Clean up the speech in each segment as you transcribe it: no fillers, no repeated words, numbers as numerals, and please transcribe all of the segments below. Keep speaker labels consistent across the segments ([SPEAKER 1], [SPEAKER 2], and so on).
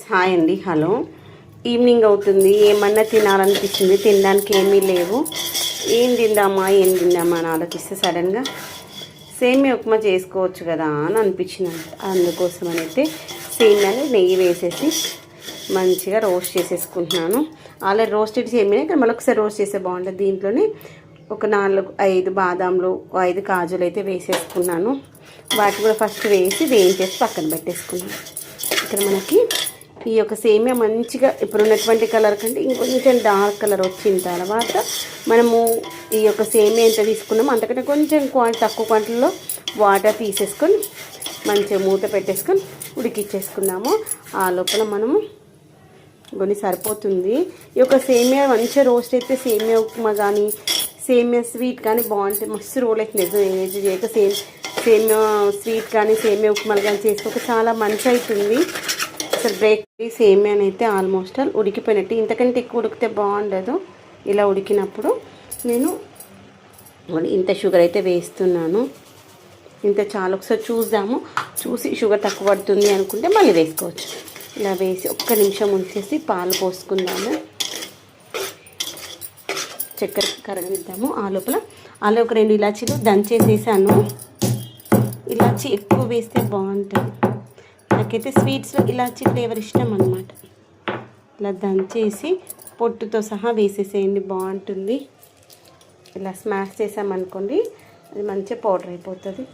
[SPEAKER 1] Hi అండి. Hello. Evening అవుతుంది, ఏమన్నా తినాలనిపిస్తుంది, తినడానికి ఏమీ లేవు. ఏం తిందామా అని ఆలోచిస్తే సడన్గా సేమియా ఉప్మా చేసుకోవచ్చు కదా అని అనిపించింది. అందుకోసం అయితే సేమియాని నెయ్యి వేసేసి మంచిగా రోస్ట్ చేసేసుకుంటున్నాను. ఆల్రెడీ రోస్టెడ్ సేమియా ఇక్కడ మరొకసారి రోస్ట్ చేస్తే బాగుంటుంది. దీంట్లోనే ఒక 4-5 బాదాంలు, 5 కాజులు అయితే వేసేసుకున్నాను. వాటి కూడా ఫస్ట్ వేయించేసి పక్కన పెట్టేసుకున్నాను. ఇక్కడ మనకి ఈ యొక్క సేమియా మంచిగా ఇప్పుడు ఉన్నటువంటి కలర్ కంటే ఇంకొంచెం డార్క్ కలర్ వచ్చిన తర్వాత మనము ఈ యొక్క సేమియా ఎంత తీసుకున్నామో అంతకంటే కొంచెం తక్కువ క్వాంటిటీలో వాటర్ తీసేసుకొని మంచిగా మూత పెట్టేసుకొని ఉడికిచ్చేసుకున్నాము. ఆ లోపల మనము కొన్ని సరిపోతుంది. ఈ యొక్క సేమియా మంచిగా రోస్ట్ అయితే సేమియా ఉప్మా కానీ సేమియా స్వీట్ కానీ బాగుంటుంది. మస్తు రోల్ అయితే నిజం చేయక సేమియా స్వీట్ కానీ సేమియా ఉప్మాలు కానీ చేసుకోక చాలా మంచి అవుతుంది. అసలు బ్రేక్ సేమియాని అయితే ఆల్మోస్ట్ ఉడికిపోయినట్టు. ఇంతకంటే ఎక్కువ ఉడికితే బాగుండదు. ఇలా ఉడికినప్పుడు నేను ఇంత షుగర్ అయితే వేస్తున్నాను. ఇంత చాలా ఒకసారి చూసి షుగర్ తక్కువ పడుతుంది అనుకుంటే మళ్ళీ వేసుకోవచ్చు. ఇలా వేసి ఒక్క నిమిషం ఉంచేసి పాలు పోసుకుందాము. చక్కెర కరగిద్దాము. ఆ లోపల ఒక 2 ఇలాచీలు దంచేసేసాను. ఇలాచీ ఎక్కువ వేస్తే బాగుంటుంది. నాకైతే స్వీట్స్లో ఇలాచీ ఫ్లేవర్ ఇష్టం అన్నమాట. ఇలా దంచేసి పొట్టుతో సహా వేసేసేయండి, బాగుంటుంది. ఇలా స్మాష్ చేసామనుకోండి అది మంచిగా పౌడర్ అయిపోతుంది.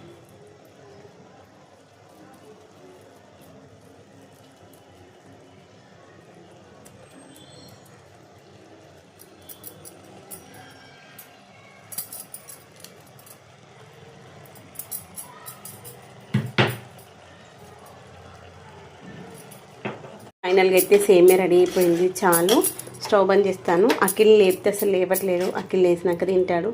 [SPEAKER 1] ఫైనల్గా అయితే సేమియా రెడీ అయిపోయింది. చాలు, స్టవ్ బంద్ చేస్తాను. అఖిల్ లేపితే అసలు లేవట్లేడు. అఖిల్ లేసినాక తింటాడు.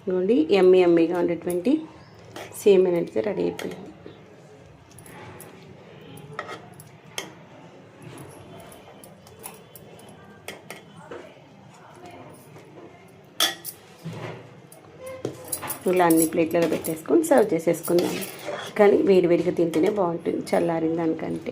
[SPEAKER 1] ఇదిగోండి, ఎమ్మీగా ఉండేటువంటి సేమియా అయితే రెడీ అయిపోయింది. ఇలా అన్ని ప్లేట్లలో పెట్టేసుకొని సర్వ్ చేసేసుకుందాం. కానీ వేడివేడిగా తింటేనే బాగుంటుంది, చల్లారిన దానికంటే.